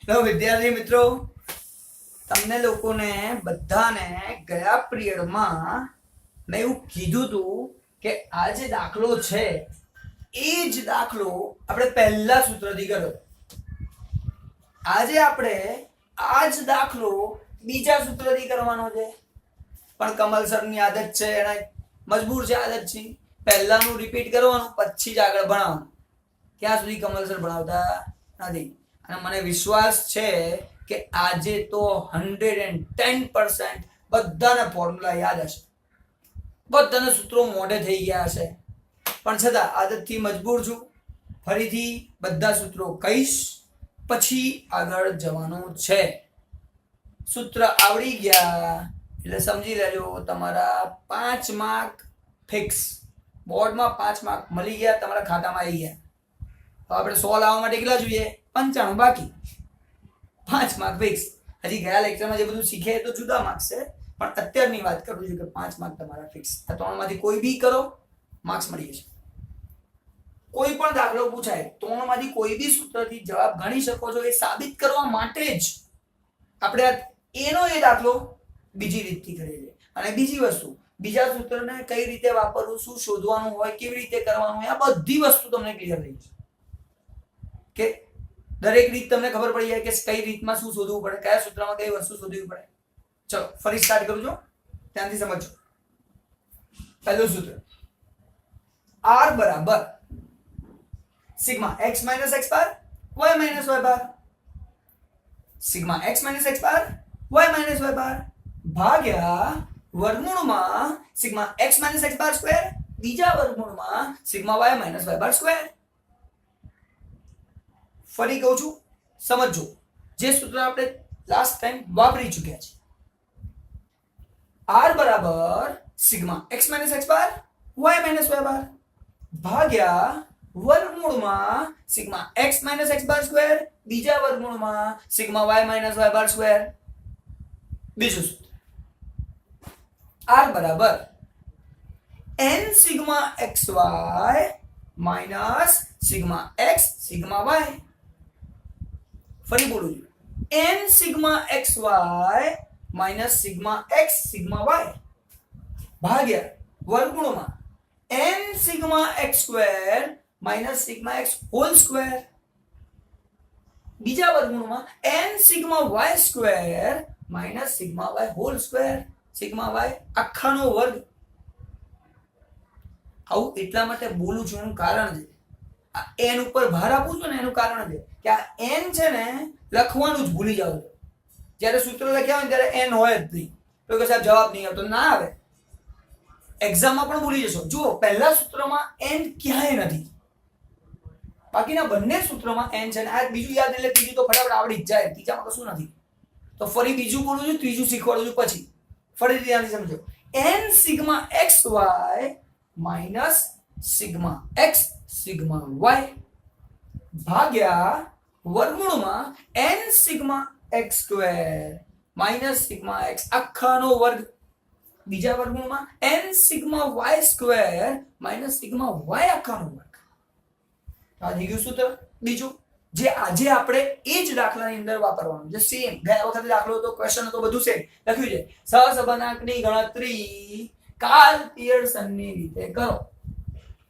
તો વિદ્યાર્થી મિત્રો, તમને લોકોને બધાને ગયા પિરિયડમાં મેં એવું કીધું હતું કે આ જે દાખલો છે એ જ દાખલો આપણે પહેલા સૂત્રથી કર્યો. આજે આપણે આ જ દાખલો બીજા સૂત્રથી કરવાનો છે, પણ કમલ સરની આદત છે, એના મજબૂર છે આદત છે, પહેલાનું રિપીટ કરવાનું પછી જ આગળ ભણાવવાનું. ક્યાં સુધી કમલ સર ભણાવતા નથી. અને મને વિશ્વાસ છે કે આજે તો 110% બધાને ફોર્મ્યુલા યાદ હશે, બધાને સૂત્રો મોઢે થઈ ગયા હશે, પણ છતાં આદતથી મજબૂર છું. ફરીથી બધા સૂત્રો કહીશ, પછી આગળ જવાનું છે. સૂત્ર આવડી ગયા એટલે સમજી લેજો તમારા 5 માર્ક ફિક્સ. બોર્ડમાં 5 માર્ક મળી ગયા, તમારા ખાતામાં આવી ગયા. તો આપણે 100 લાવવા માટે કેટલા જોઈએ? 95 બાકી, 5 માર્ક ફિક્સ. હજી ગયા લેક્ચરમાં જે બધું શીખે તો જુદા માર્ક્સ છે, પણ અત્યારની વાત કરું છું કે 5 માર્ક તમારા ફિક્સ. આ ત્રણમાંથી કોઈ બી કરો, માર્ક્સ મળી જશે. કોઈ પણ દાખલો પૂછાય, ત્રણમાંથી કોઈ બી સૂત્રથી જવાબ ગણી શકો છો. એ સાબિત કરવા માટે જ આપણે એનો એ દાખલો બીજી રીતથી કરીએ છીએ. અને બીજી વસ્તુ, બીજા સૂત્રને કઈ રીતે વાપરવું, શું શોધવાનું હોય, કેવી રીતે કરવાનું હોય, આ બધી વસ્તુ તમને ક્લિયર થઈ જશે. કે દરેક રીત તમને ખબર પડી જાય કે કઈ રીતમાં શું શોધવું પડે, કયા સૂત્રમાં કઈ વસ્તુ શોધવી પડે. ચલો ફરી સ્ટાર્ટ કરું છું, ધ્યાનથી સમજો. પહેલું સૂત્ર, r બરાબર સિગ્મા x માઇનસ x બાર y માઇનસ y બાર, સિગ્મા x માઇનસ x બાર y માઇનસ y બાર ભાગ્યા વર્ગમૂળમાં સિગ્મા x માઇનસ x બાર સ્ક્વેર બીજા વર્ગમૂળમાં સિગ્મા y માઇનસ y બાર સ્ક્વેર. ફરી કહું છું, સમજો. જે સૂત્ર આપણે લાસ્ટ ટાઈમ વાપરી ચૂક્યા છે. r બરાબર સિગ્મા x માઇનસ x બાર y માઇનસ y બાર ભાગ્યા વર્ગમૂળમાં સિગ્મા x માઇનસ x બાર સ્ક્વેર બીજા વર્ગમૂળમાં સિગ્મા y માઇનસ y બાર સ્ક્વેર. બીજું સૂત્ર, r બરાબર n sigma xy minus sigma x sigma y. ફરી બોલું છું, n sigma xy minus sigma x sigma y ભાગ્યા વર્ગમૂળમાં n sigma x square minus sigma x whole square બીજા વર્ગમૂળમાં n sigma y square minus sigma y whole square, sigma y આખાનો વર્ગ. આવું એટલા માટે બોલું છું, એનું કારણ છે આ n ઉપર ભાર આપું છું ને, એનું કારણ છે કે આ n છે ને લખવાનું જ ભૂલી જાવ છો. જ્યારે સૂત્ર લખ્યા હોય ત્યારે n હોય જ નહીં, તો કે સાહેબ જવાબ નહીં આવતો, ના આવે. એક્ઝામમાં પણ ભૂલી જશો. જુઓ, પહેલા સૂત્રમાં n ક્યાંય નથી, બાકીના બંને સૂત્રમાં n છે. આ બીજું યાદ એટલે ત્રીજું તો ફટાફટ આવડી જ જાય, ત્રીજામાં કશું નથી. તો ફરી બીજું બોલું છું, ત્રીજું શીખવાડું છું, પછી ફરીથી ધ્યાનથી સમજો. n sigma xy minus sigma x sigma y ભાગ્યા વર્ગમૂળમાં n sigma x square minus sigma x આખાનો વર્ગ બીજા વર્ગમૂળમાં n sigma y square minus sigma y આખાનો વર્ગ. આ થઈ ગયું સૂત્ર બીજું, જે આજે આપણે એ જ દાખલાની અંદર વાપરવાનું છે. સેમ ગયા વખતે દાખલો હતો, ક્વેશ્ચન હતો, બધું સેમ લખ્યું છે. સહસંબંધાંકની ગણતરી કાર્લ પિયર્સનની રીતે કરો.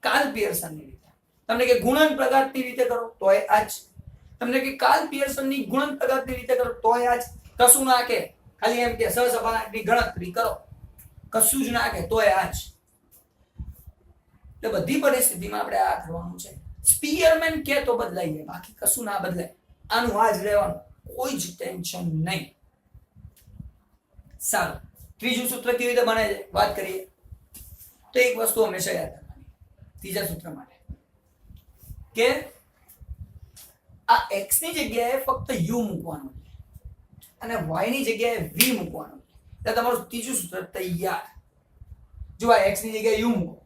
કાર્લ પિયર્સનની રીતે. તમને કે ગુણન પ્રઘાતની રીતે કરો તોય આજ. તમને કે કાર્લ પિયર્સનની ગુણન પ્રઘાતની રીતે કરો તોય આજ. કશું ના કે, ખાલી એમ કે સહસંબંધાંકની ગણતરી કરો, કશું જ ના કે તોય આજ. એટલે બધી પરિસ્થિતિમાં આપણે આ કરવાનું છે. સ્પીયરમેન કે તો બદલાઈ જાય, બાકી કશું ના બદલાય. આનું આ જ રહેવાનું, કોઈ જ ટેન્શન નહીં. સારું, ત્રીજું સૂત્ર કેવી રીતે બને છે વાત કરીએ. તો એક વસ્તુ હંમેશા યાદ રાખવાની ત્રીજા સૂત્ર માટે, કે આ x ની જગ્યાએ ફક્ત u મૂકવાનું છે અને y ની જગ્યાએ v મૂકવાનું છે. એટલે તમારું ત્રીજું સૂત્ર તૈયાર. જો આ x ની જગ્યાએ u મૂકો,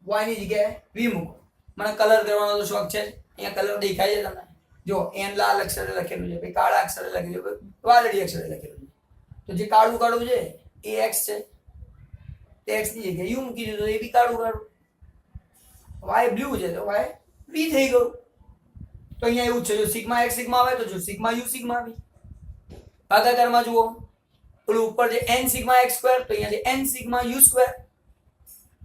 y ની જગ્યાએ v મૂકો. મને કલર કરવાનો તો શોખ છે, અહીંયા કલર દેખાય છે તમને. જો n લાલ અક્ષરે લખેલું છે, પછી કાળા અક્ષરે લખેલું છે, વાદળી અક્ષરે લખેલું છે. તો જે કાળું કાળું છે એ x છે, તે x ની જગ્યાએ u મૂકી દીધું, એ બી કાળું કાળું. y બ્લુ છે તો y v થઈ ગયું. તો અહીંયા એવું છે, જો સિગ્મા x સિગ્મા આવે તો જો સિગ્મા u સિગ્મા આવી. ભાગાકારમાં જુઓ પેલું ઉપર જે n સિગ્મા x સ્ક્વેર, તો અહીંયા છે n sigma u square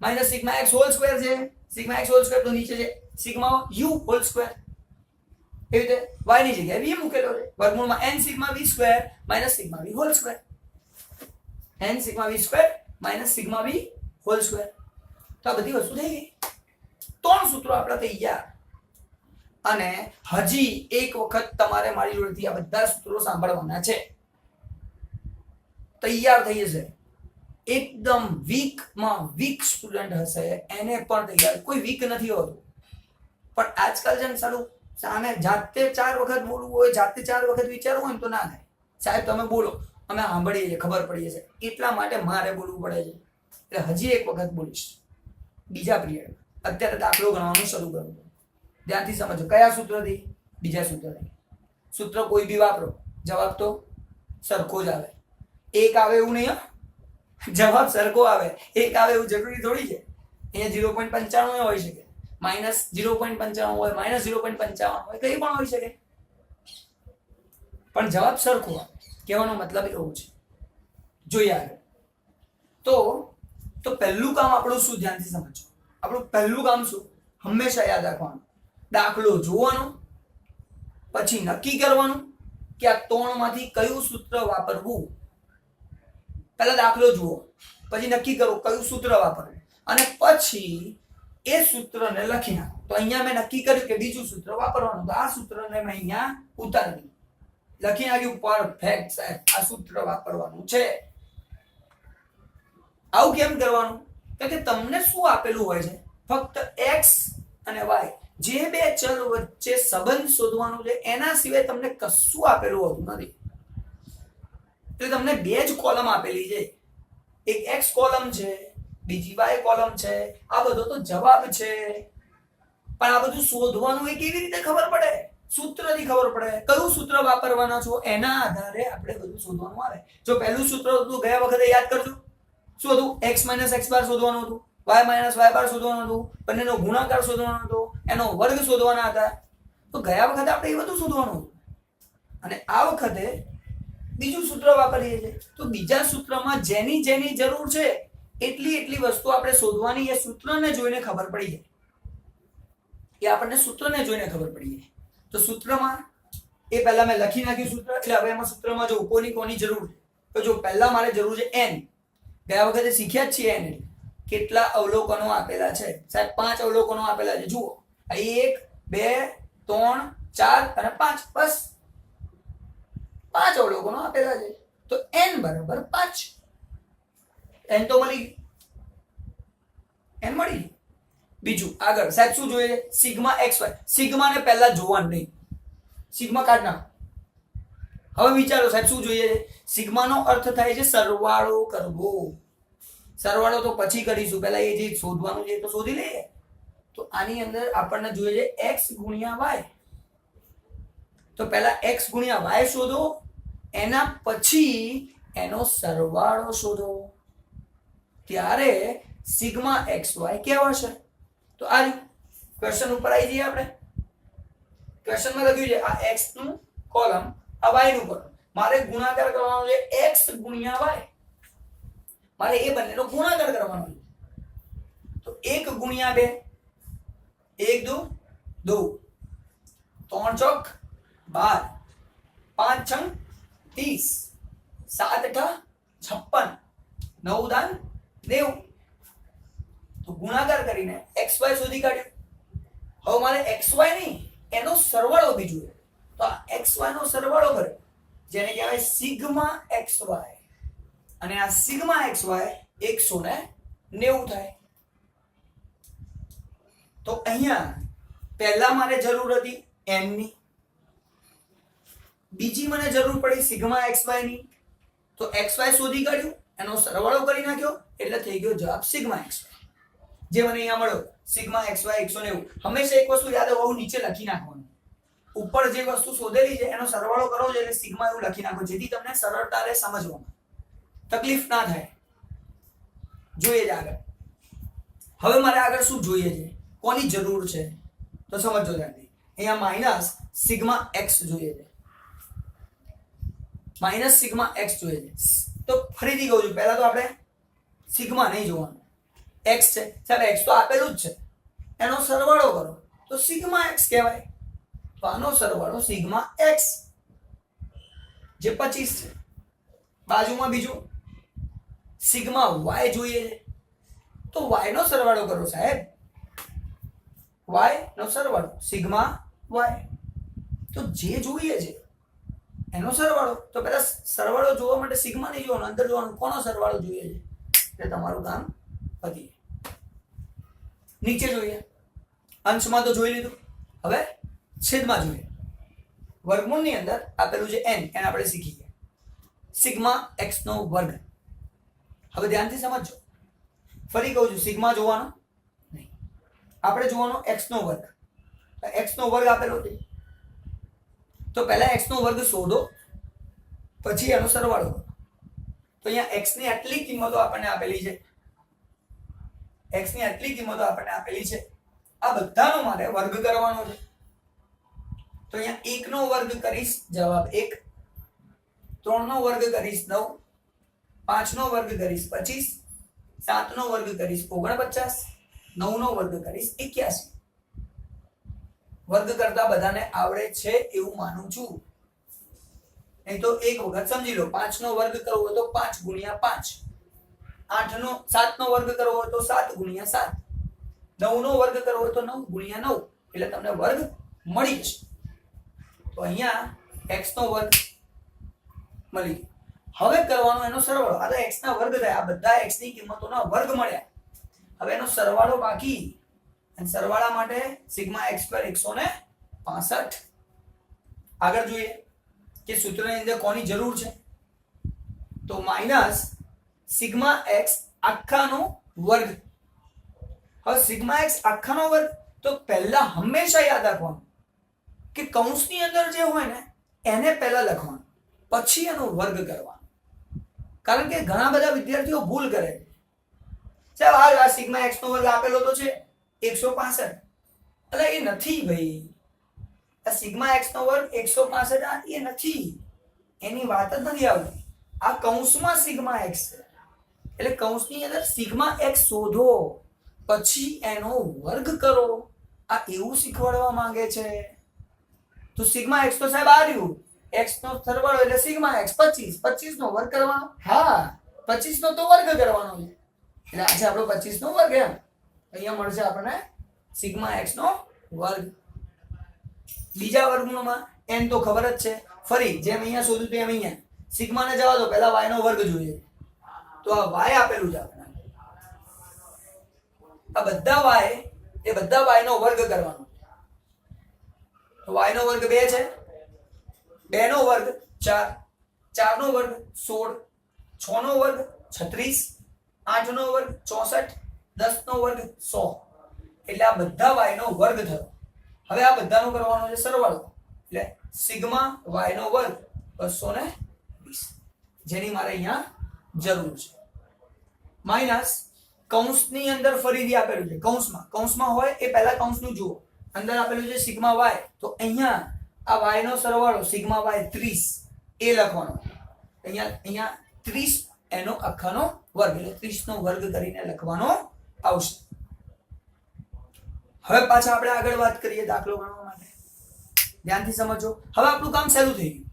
minus sigma x whole square છે. સિગ્મા x હોલ સ્ક્વેર તો નીચે છે સિગ્મા u હોલ સ્ક્વેર. એવી રીતે y ની જગ્યાએ v મૂકેલો છે. વર્ગમૂળમાં n sigma v square minus sigma v whole square. n sigma v square minus sigma v whole square. તો આ બધી વસ્તુ થઈ ગઈ. 3 સૂત્રો આપણા થઈ ગયા. અને હજી એક વખત તમારે મારી જોડેથી આ બધા સૂત્રો સાંભળવાના છે. તૈયાર થઈ જશે. એકદમ વીકમાં વીક સ્ટુડન્ટ હશે એને પણ તૈયાર, કોઈ વીક નથી હોતું. પણ આજકાલ છે ને સારું સામે જાતે 4 વખત બોલવું હોય, જાતે 4 વખત વિચારવું હોય તો ના થાય. સાહેબ તમે બોલો, અમે સાંભળીએ છીએ, ખબર પડી જશે, એટલા માટે મારે બોલવું પડે છે. એટલે હજી એક વખત બોલીશ બીજા પિરિયડ. અત્યારે દાખલો ગણવાનું શરૂ કરું. ધ્યાનથી સમજો. કયા સૂત્રથી? બીજા સૂત્રથી. સૂત્ર કોઈ બી વાપરો, જવાબ તો સરખો જ આવે. એક આવે એવું નહીં, જવાબ સરખો આવે. એક આવે એવું જરૂરી થોડી છે. અહીંયા 0.95 હોઈ શકે, માઇનસ 0.95 હોય, માઇનસ 0.55 હોય, કંઈ પણ હોઈ શકે, પણ જવાબ સરખો આવે. કહેવાનો મતલબ એવો છે. જોઈએ આગળ. તો પહેલું કામ આપણું શું? ધ્યાનથી સમજો. આપણું પહેલું કામ શું? હંમેશા યાદ રાખવાનું, દાખલો જોવાનો, પછી નક્કી કરવાનું કે આ 3 માંથી કયું સૂત્ર વાપરવું. પહેલા દાખલો જુઓ, પછી નક્કી કરો કયું સૂત્ર વાપરવું, અને પછી એ સૂત્રને લખી નાખો. તો અહીંયા મેં નક્કી કર્યું કે બીજું સૂત્ર વાપરવાનું, તો આ સૂત્રને મેં અહીંયા ઉતારી દીધું, લખી નાખ્યું. પરફેક્ટ સાહેબ, આ સૂત્ર વાપરવાનું છે. આવું કેમ કરવાનું? કારણ કે તમને શું આપેલું હોય છે? ફક્ત x અને y, જે બે ચલ વચ્ચે સંબંધ શોધવાનું છે, એના સિવાય તમને કશું આપેલું હોતું નથી. એટલે તમને બે જ કોલમ આપેલી છે. એક x કોલમ છે, બીજી y કોલમ છે. આ બધો તો જવાબ છે, પણ આ બધું શોધવાનું એ કેવી રીતે ખબર પડે? સૂત્રથી ખબર પડે. કયું સૂત્ર વાપરવાના છો એના આધારે આપણે બધું શોધવાનું આવે. જો પહેલું સૂત્ર હતું ગયા વખતે યાદ કરજો, શું હતું? x - x બાર શોધવાનું હતું, y - y બાર શોધવાનું હતું, બંનેનો ગુણાકાર શોધવાનો હતો, એનો વર્ગ શોધવાના હતા. તો ગયા વખતે આપણે એ બધું શોધવાનું હતું. અને આ વખતે બીજું સૂત્ર વાપરીએ છીએ. તો બીજા સૂત્રમાં જેની જરૂર છે એટલી વસ્તુ આપણે શોધવાની. એ સૂત્રને જોઈને ખબર પડી જાય. એ આપણને સૂત્રને જોઈને ખબર પડી જાય. તો સૂત્રમાં એ પહેલા મેં લખી નાખ્યું સૂત્ર. એટલે હવે એમાં સૂત્રમાં જો કોની જરૂર છે, તો જો પહેલા મારે જરૂર છે n. ગયા વખતે શીખ્યા જ છીએ n એટલે કેટલા અવલોકનો આપેલા છે સાહેબ? 5 અવલોકનો આપેલા છે. જુઓ, 1 2 3 4 અને 5. બસ 5 અવલોકનો આપેલા છે. તો n બરાબર 5. n તો મળી ગઈ. બીજું આગળ સાહેબ શું જોઈએ? Sigma xy. સિગ્માને પહેલા જોવાનું નહીં, સિગ્મા કાઢ નાખો. હવે વિચારો સાહેબ શું જોઈએ છે? સિગ્માનો અર્થ થાય છે સરવાળો કરવો. સરવાળો તો પછી કરીશું, પહેલા એ જે શોધવાનું છે તો શોધી લઈએ. તો આની અંદર આપણને જોઈએ છે x ગુણ્યા y. તો પહેલા x ગુણ્યા y શોધો, એના પછી એનો સરવાળો શોધો, ત્યારે સિગ્મા xy કહેવાશે. તો આ ક્વેશ્ચન ઉપર આવી જઈએ આપણે. ક્વેશ્ચનમાં લખ્યું છે આ x નું કોલમ, આ y નું કોલમ. મારે ગુણાકાર કરવાનો છે x ગુણ્યા y. મારે એ બંનેનો ગુણાકાર કરવાનો છે. તો 1 ગુણ્યા 2, 1 2 2, 3 ચોક 12, 5 છંગ 30, 7 અઠા 56, 9 દાન 90. તો ગુણાકાર કરીને xy શોધી કાઢ્યો. હવે મારે xy નહીં, એનો સરવાળો બી જોઈએ. તો આ xy નો સરવાળો કર્યો, જેને કહેવાય સિગ્મા xy. અને આ સિગ્મા xy 190 થાય. તો અહીંયા પહેલા મારે જરૂર હતી n ની, બીજી મને જરૂર પડી સિગ્મા xy ની. તો xy શોધી કાઢ્યું, એનો સરવાળો કરી નાખ્યો, એટલે થઈ ગયો જવાબ સિગ્મા xy. જે મને અહીંયા મળ્યો સિગ્મા xy 190. હંમેશા એક વસ્તુ યાદ રાખો, નીચે લખી નાખવાનું. ઉપર જે વસ્તુ શોધેલી છે એનો સરવાળો કરો છો એટલે સિગ્મા એવું લખી નાખો, જેથી તમને સરળતા રહે સમજવામાં, તકલીફ ના થાય. જોઈએ જ આગળ. હવે મારે આગળ શું જોઈએ છે, કોની જરૂર છે? તો સમજો ધ્યાનથી. અહીંયા માઇનસ સિગ્મા એક્સ જોઈએ છે, માઇનસ સિગ્મા એક્સ જોઈએ છે. તો ફરીથી કહું છું, પહેલા તો આપણે સિગ્મા નહીં જોવાનું, એક્સ છે સાહેબ, એક્સ તો આપેલું જ છે, એનો સરવાળો કરો તો સિગ્મા એક્સ કહેવાય. તો આનો સરવાળો સિગ્મા એક્સ જે 25 છે. બાજુમાં બીજું સિગ્મા વાય જોઈએ છે, તો વાય નો સરવાળો કરો સાહેબ, વાય નો સરવાળો સિગ્મા વાય. તો જે જોઈએ છે એનો સરવાળો. તો પહેલા સરવાળો જોવા માટે સિગ્મા નહીં જોવાનું, અંદર જોવાનું કોનો સરવાળો જોઈએ છે, એટલે તમારું કામ પતી. નીચે જોઈએ, અંશમાં તો જોઈ લીધું, હવે છેદમાં જોઈએ. વર્ગમૂળની અંદર આપેલું છે n, એને આપણે શીખી ગયા, સિગ્મા x નો વર્ગ. હવે ધ્યાનથી સમજજો, ફરી કહું છું, સિગ્મા જોવાનો નહીં, આપણે જોવાનો x નો વર્ગ. x નો વર્ગ આપેલો છે, તો પહેલા x નો વર્ગ શોધો, પછી એનો સરવાળો કરો. તો અહીંયા x ની આટલી કિંમતો આપણને આપેલી છે, x ની આટલી કિંમતો આપણને આપેલી છે, આ બધાનો મારે વર્ગ કરવાનો છે. તો અહીંયા 1 નો વર્ગ કરીશ, જવાબ 1. 3 નો વર્ગ કરીશ 9, 5 નો વર્ગ કરીશ 25, 7 નો વર્ગ કરીશ 49, 9 નો વર્ગ કરીશ 81. વર્ગ કરતા બધાને આવડે છે એવું માનું છું, નહીં તો એક વખત સમજી લો. 5 નો વર્ગ કરવો હોય તો 5 ગુણ્યા 5, 7 નો વર્ગ કરવો હોય તો 7 ગુણ્યા 7, 9 નો વર્ગ કરવો હોય તો 9 ગુણ્યા 9, એટલે તમને વર્ગ મળી જશે. તો અહીંયા x નો વર્ગ મળી ગયો. હવે કરવાનો એનો સરવાળો. આ તો x ના વર્ગ થાય, આ બધા x ની કિંમતોના વર્ગ મળ્યા. હવે એનો સરવાળો બાકી, અને સરવાળા માટે સિગ્મા x પર 165. આગળ જોઈએ કે સૂત્રની અંદર કોની જરૂર છે, તો માઇનસ સિગ્મા x આખાનો વર્ગ. હવે સિગ્મા x આખાનો વર્ગ, તો પહેલા હંમેશા યાદ રાખવાનું કે કૌંસની અંદર જે હોય ને એને પહેલા લખવાનું, પછી એનો વર્ગ કરવાનો. કારણ કે ઘણા બધા વિદ્યાર્થીઓ ભૂલ કરે છે, સાહેબ આ સિગ્મા x નો વર્ગ આપેલો તો છે 165, એટલે એ નથી ભાઈ. આ સિગ્મા x નો વર્ગ 165 એ નથી, એની વાત જ નથી આવતી. આ કૌંસમાં સિગ્મા x છે, એટલે કૌંસની અંદર સિગ્મા x શોધો, પછી એનો વર્ગ કરો. આ એવું શીખવાડવા માંગે છે. તો સિગ્મા x તો સાહેબ આ રહ્યું, x નો સરવાળો એટલે સિગ્મા x 25, 25 નો વર્ગ કરવાનો. હા, 25 નો તો વર્ગ કરવાનો છે, એટલે આજે આપણો 25 નો વર્ગ. એમ અહીંયા મળશે આપણને સિગ્મા x નો વર્ગ. બીજા વર્ગમૂળમાં n તો ખબર જ છે, ફરી જેમ અહીંયા શોધ્યું તેમ અહીંયા સિગ્મા ને જવા દો, પહેલા y નો વર્ગ જોઈએ. તો આ y આપેલું છે આપણે, આ બધા y, એ બધા y નો વર્ગ કરવાનો. તો y નો વર્ગ 2 છે, 2 નો વર્ગ 4, 4 નો વર્ગ 16, 6 નો વર્ગ 36, 8 નો વર્ગ 64, 10 નો વર્ગ 100, એટલે આ બધા y નો વર્ગ થયો. હવે આ બધાનો કરવાનો છે સરવાળો, એટલે સિગ્મા y નો વર્ગ 220, જેની મારે અહીંયા જરૂર છે. માઇનસ કૌંસની અંદર ફરીથી આપેલું છે, કૌંસમાં હોય એ પહેલા કૌંસનું જુઓ. અંદર આપેલું છે સિગ્મા y, તો અહીંયા આ y નો સરવાળો સિગ્મા y 30 એ લખવાનો. અહીંયા 30 એનો આખાનો વર્ગ, એટલે 30 નો વર્ગ કરીને લખવાનો આવશે. હવે પાછા આપણે આગળ વાત કરીએ દાખલો ગણવા માટે. ધ્યાનથી સમજો. હવે આપણું કામ શરૂ થઈ ગયું.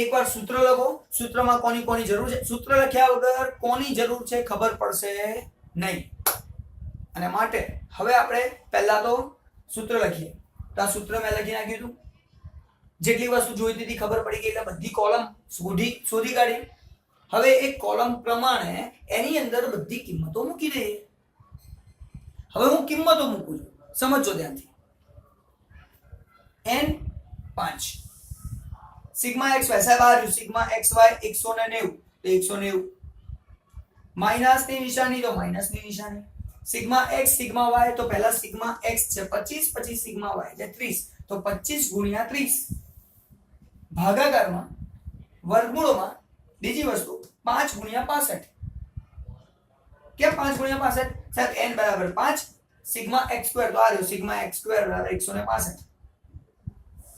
એકવાર સૂત્ર લખો, સૂત્રમાં કોની કોની જરૂર છે. સૂત્ર લખ્યા વગર કોની જરૂર છે ખબર પડશે નહીં, અને માટે હવે આપણે પહેલા તો સૂત્ર લખીએ. તો આ સૂત્ર મેં લખી નાખ્યું હતું, જેટલી વસ્તુ જોઈતી હતી ખબર પડી ગઈ, એટલે બધી કોલમ શોધી કાઢી. હવે એક કોલમ પ્રમાણે એની અંદર બધી કિંમતો મૂકી દઈએ. હવે હું કિંમતો મૂકું છું, સમજો ધ્યાનથી. n 5 સિગ્મા x y સાહેબ આ રહ્યું સિગ્મા xy 190, તો 190 માઈનસ ની નિશાની, તો માઈનસ ની નિશાની. સિગ્મા x સિગ્મા y, તો પહેલા સિગ્મા x છે 25, પછી સિગ્મા y છે 30, તો 25 ગુણ્યા 30. ભાગાકારમાં વર્ગમૂળમાં બીજી વસ્તુ 5 ગુણ્યા 65. કેમ 5 ગુણ્યા 65? સાહેબ n બરાબર 5, સિગ્મા x સ્ક્વેર તો આ રહ્યો સિગ્મા x સ્ક્વેર બરાબર 165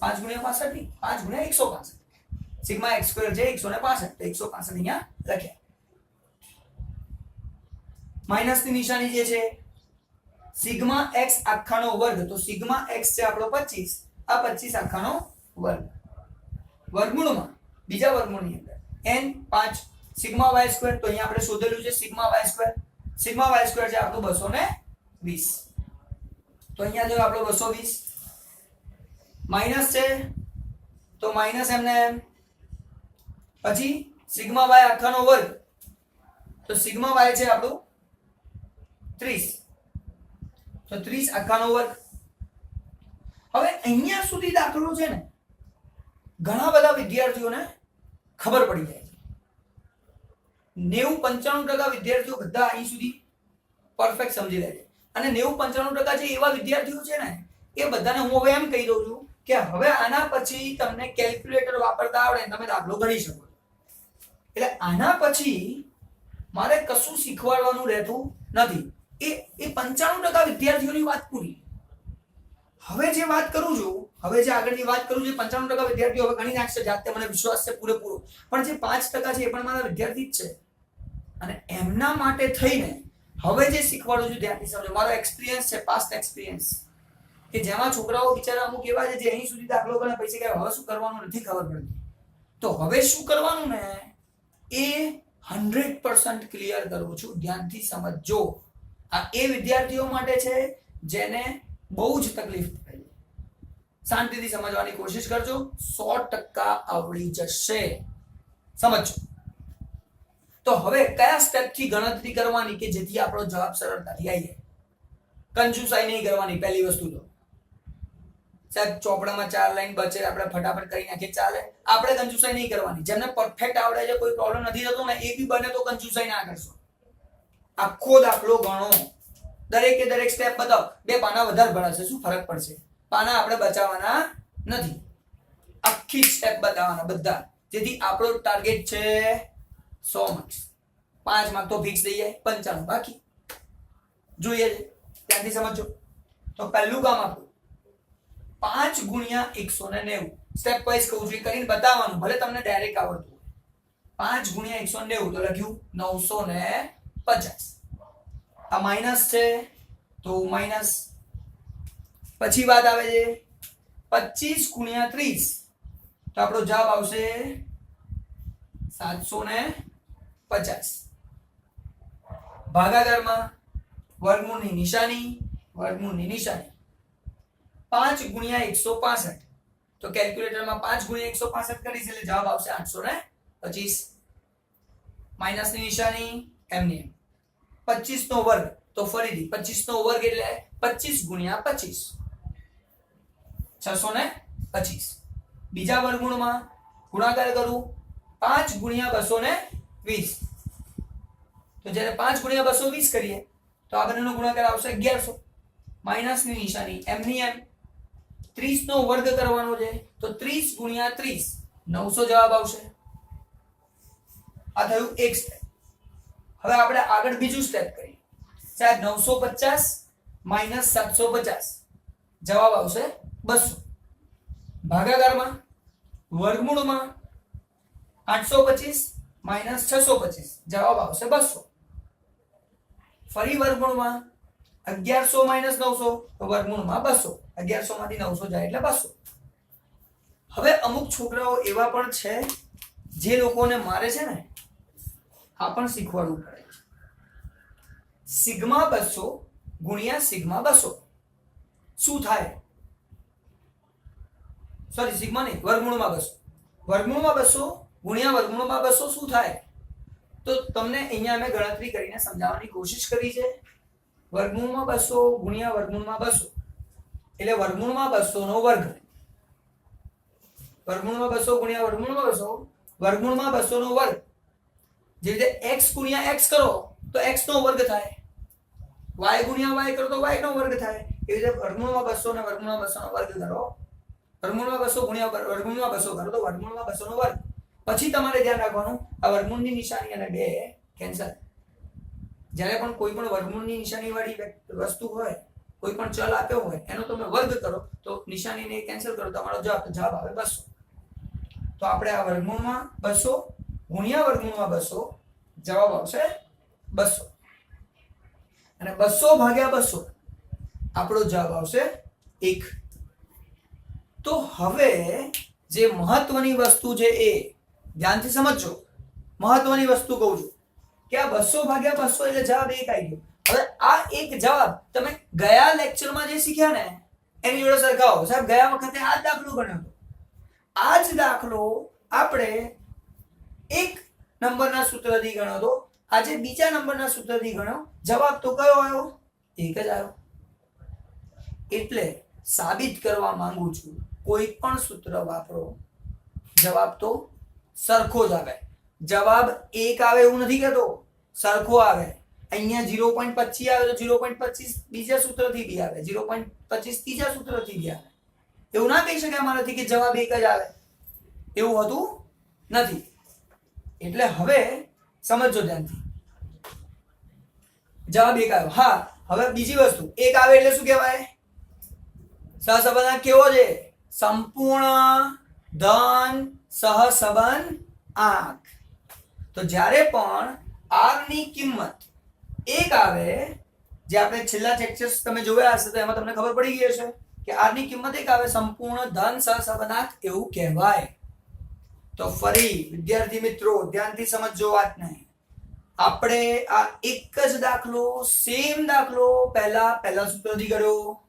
5 ગુણ્યા 65 નહીં 5 ગુણ્યા 165 સિગ્મા x સ્ક્વેર જે 165 તો 165 અહીંયા લખ્યા માઈનસ ની નિશાની જે છે સિગ્મા x આખાનો વર્ગ તો સિગ્મા x છે આપણો 25 આ 25 આખાનો વર્ગ વર્ગમૂળમાં બીજા વર્ગમૂળની અંદર n 5 સિગ્મા y સ્ક્વેર તો અહીંયા આપણે શોધેલું છે સિગ્મા y સ્ક્વેર છે આપણું 220 તો અહીંયા જો આપણો 220 માઈનસ છે તો માઈનસ એમને પછી સિગ્મા y આખાનો વર્ગ તો સિગ્મા y છે આપણું 30 તો 30 આખાનો વર્ગ હવે અહીંયા સુધી દાખલો છે ને ઘણા બધા વિદ્યાર્થીઓને ખબર પડી જાય છે 90-95% વિદ્યાર્થીઓ બધા અહીં સુધી પરફેક્ટ સમજી લે છે અને 90-95% જે એવા વિદ્યાર્થીઓ છે ને એ બધાને હું હવે એમ કહી દઉં છું કે હવે આના પછી તમને કેલ્ક્યુલેટર વાપરતા આવડે તમે દાખલો ગણી શકો એટલે આના પછી મારે કશું શીખવાડવાનું રહેતું નથી એ 95% વિદ્યાર્થીઓની વાત પૂરી હવે જે વાત કરું છું હવે જે આગળની વાત કરું છું 95% વિદ્યાર્થીઓ હવે ગણી નાખશે જાતે મને વિશ્વાસ છે પૂરેપૂરો પણ જે 5% છે એ પણ મારા વિદ્યાર્થી જ છે અને એમના માટે થઈને હવે જે શીખવાડું છું ધ્યાનથી સમજો મારો એક્સપિરિયન્સ છે પાસ્ટ એક્સપિરિયન્સ કે જેમાં છોકરાઓ બિચારા અમુક એવા છે જે અહીં સુધી દાખલો ગણે પછી કે હવે શું કરવાનું નથી ખબર પડતી તો હવે શું કરવાનું ને એ 100% ક્લિયર કરું છું ધ્યાનથી સમજજો આ એ વિદ્યાર્થીઓ માટે છે જેને બહુ જ તકલીફ પડે છે શાંતિથી સમજવાની કોશિશ કરજો 100% આવડી જશે સમજો તો હવે કયા સ્ટેપથી ગણતરી કરવાની કે જેથી આપણો જવાબ સરળતાથી આવી જાય કંજુસાઈ નહીં કરવાની પહેલી વસ્તુ તો સાહેબ ચોપડામાં 4 લાઈન બચે આપણે ફટાફટ કરી નાખીએ ચાલે આપણે કંજુસાઈ નહીં કરવાની જેમને પરફેક્ટ આવડે છે કોઈ પ્રોબ્લેમ નથી થતો ને એ બી બને તો કંજુસાઈ ના કરશો આખો દાખલો ગણો દરેકે દરેક સ્ટેપ બતાવો 2 પાના વધારે ભણાશે શું ફરક પડશે પાના આપણે બચાવવાના નથી આખી સ્ટેપ બતાવવાના બધા જેથી આપણો ટાર્ગેટ છે 100 માર્ક્સ 5 માર્ક તો ફિક્સ થઈ જાય 95 બાકી જોઈએ ત્યાંથી સમજો તો પહેલું કામ આપણું 5 ગુણ્યા 190 સ્ટેપ વાઇઝ કહું છું કરીને બતાવવાનું ભલે તમને ડાયરેક્ટ આવડતું 5 ગુણ્યા 190 તો લખ્યું 950 આ માઈનસ છે તો માઈનસ પછી વાત આવે છે 25 ગુણ્યા 30 તો આપણો જવાબ આવશે 750 ભાગાકારમાં વર્ગમૂળની નિશાની 5 ગુણ્યા 165 તો કેલ્ક્યુલેટરમાં 5 ગુણ્યા 165 કરીશ એટલે જવાબ આવશે 825 માઈનસની નિશાની એમની 25 નો વર્ગ તો ફરીથી 25 નો વર્ગ એટલે 25 ગુણ્યા 25 625 બીજા વર્ગમૂળમાં ગુણાકાર કરું 5 ગુણ્યા 220 તો જ્યારે 5 ગુણ્યા 220 કરીએ તો આ બંનેનો ગુણાકાર આવશે 1100 માઈનસની નિશાની એમની એમ 30 નો વર્ગ કરવાનો છે તો 30 ગુણ્યા 30 900 જવાબ આવશે આ થયું એક સ્ટેપ હવે આપણે આગળ બીજું સ્ટેપ કરીએ સાહેબ 950 માઈનસ 750 જવાબ આવશે 200 ભાગાકારમાં વર્ગમૂળમાં 825 માઈનસ 625 જવાબ આવશે 200 ફરી વર્ગમૂળમાં 1100 માઈનસ 900 તો વર્ગમૂળમાં 200 1100 માંથી 900 જાય એટલે 200 હવે અમુક છોકરાઓ એવા પણ છે જે લોકોને મારે છે ને આ પણ શીખવાડવું પડે છે સિગ્મા 200 ગુણ્યા સિગ્મા 200 શું થાય સોરી સિગ્મા નહીં વર્ગમૂળમાં 200 વર્ગમૂળમાં 200 ગુણ્યા વર્ગમૂળમાં 200 શું થાય તો તમને અહીંયા અમે ગણતરી કરીને સમજાવવાની કોશિશ કરી છે વર્ગમૂળમાં 200 ગુણ્યા વર્ગમૂળમાં 200 એટલે વર્ગમૂળમાં 200 નો વર્ગ વર્ગમૂળમાં 200 ગુણ્યા વર્ગમૂળમાં 200 વર્ગમૂળમાં 200 નો વર્ગ જે રીતે x ગુણ્યા x કરો તો x નો વર્ગ થાય y ગુણ્યા y કરો તો y નો વર્ગ થાય એ રીતે વર્ગમૂળમાં 200 ને વર્ગમૂળમાં 200 નો વર્ગ કરો વર્ગમૂળમાં 200 ગુણ્યા વર્ગમૂળમાં 200 કરો તો વર્ગમૂળમાં 200 નો વર્ગ પછી તમારે ધ્યાન રાખવાનું આ વર્ગમૂળની નિશાની અને 2 કેન્સલ જ્યારે પણ કોઈ પણ વર્ગમૂળની નિશાની વાળી વસ્તુ હોય કોઈ પણ ચલ આપ્યો હોય એનો તમે વર્ગ કરો તો નિશાનીને કેન્સલ કરો તમારો જવાબ આવે 200. તો આપણે આ વર્ગમૂળમાં 200 ગુણ્યા વર્ગમૂળમાં 200 જવાબ આવશે 200 અને 200 ભાગ્યા 200 આપણો જવાબ આવશે 1. તો હવે જે મહત્વની વસ્તુ છે એ ધ્યાનથી સમજજો. મહત્વની વસ્તુ કહું છું કે આ 200 ભાગ્યા 200 એટલે જવાબ 1 આવી ગયો. હવે આ એક જવાબ તમે ગયા લેક્ચરમાં જે શીખ્યા ને એની જોડે સરખાવો. સાહેબ ગયા વખતે આ જ દાખલો ગણ્યો હતો. આ જ દાખલો આપણે એક નંબરના સૂત્રથી ગણ્યો હતો, આજે બીજા નંબરના સૂત્રથી ગણ્યો. જવાબ તો કયો આવ્યો? 1 જ આવ્યો. એટલે સાબિત કરવા માંગુ છું કોઈ પણ સૂત્ર વાપરો જવાબ તો સરખો જ આવે. જવાબ 1 આવે એવું નથી કહેતો, સરખો આવે. અહીંયા 0.25 આવે તો 0.25 બીજા સૂત્રથી બી આવે, 0.25 ત્રીજા સૂત્રથી બી આવે. એવું ના કહી શકાય મારાથી કે જવાબ 1 જ આવે. એવું હોતું નથી. એટલે હવે સમજો ધ્યાનથી. જવાબ 1 આવ્યો. હા, હવે બીજી વસ્તુ 1 આવે એટલે શું કહેવાય? સહસંબંધ કેવો છે? સંપૂર્ણ ધન સહસંબંધ આંક. તો જ્યારે પણ r ની કિંમત 1 આવે, જે આપણે છેલ્લા લેક્ચર્સ તમે જોયા હશે તો એમાં તમને ખબર પડી ગઈ હશે કે r ની કિંમત 1 આવે સંપૂર્ણ ધન સહસંબંધાંક એવું કહેવાય. તો ફરી વિદ્યાર્થી મિત્રો ધ્યાનથી સમજજો વાતને. આપણે આ એક જ દાખલો સેમ દાખલો પહેલા સૂત્રથી કર્યો,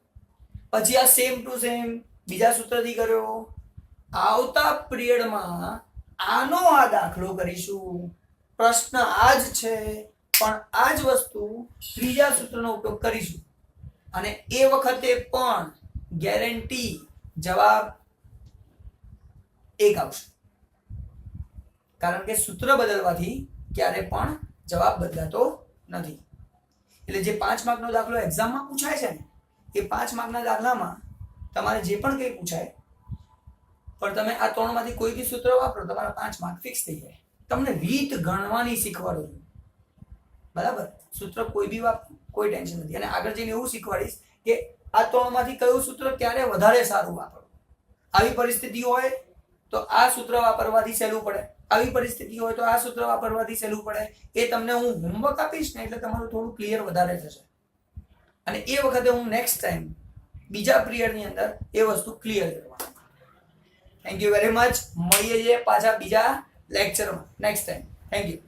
પછી આ સેમ ટુ સેમ બીજા સૂત્રથી કર્યો. આવતા પિરિયડમાં આનો આ દાખલો કરીશું. પ્રશ્ન આ જ છે પણ આ જ વસ્તુ ત્રીજા સૂત્રનો ઉપયોગ કરીશું અને એ વખતે પણ ગેરંટી જવાબ 1 આવશે. કારણ કે સૂત્ર બદલવાથી ક્યારે પણ જવાબ બદલાતો નથી. એટલે જે 5 માર્કનો દાખલો એક્ઝામમાં પૂછાય છે ને એ 5 માર્કના દાખલામાં તમારે જે પણ કંઈ પૂછાય પણ તમે આ 3 માંથી કોઈ બી સૂત્ર વાપરો તમારા 5 માર્ક ફિક્સ થઈ જાય. તમને રીત ગણવાની શીખવાડું છું, બરાબર? સૂત્ર કોઈ બી વાપરો, કોઈ ટેન્શન નથી. અને આગળ જઈને એવું શીખવાડીશ કે આ 3 માંથી કયું સૂત્ર ક્યારે વધારે સારું વાપરો. આવી પરિસ્થિતિ હોય તો આ સૂત્ર વાપરવાથી સહેલું પડે, આવી પરિસ્થિતિ હોય તો આ સૂત્ર વાપરવાથી સહેલું પડે. એ તમને હું હોમવર્ક આપીશ ને એટલે તમારું થોડું ક્લિયર વધારે થશે અને એ વખતે હું નેક્સ્ટ ટાઈમ બીજા પિરિયડની અંદર એ વસ્તુ ક્લિયર કરવાનો. Thank you very much. મળીએ છીએ પાછા બીજા લેક્ચરમાં નેક્સ્ટ ટાઈમ. Thank you.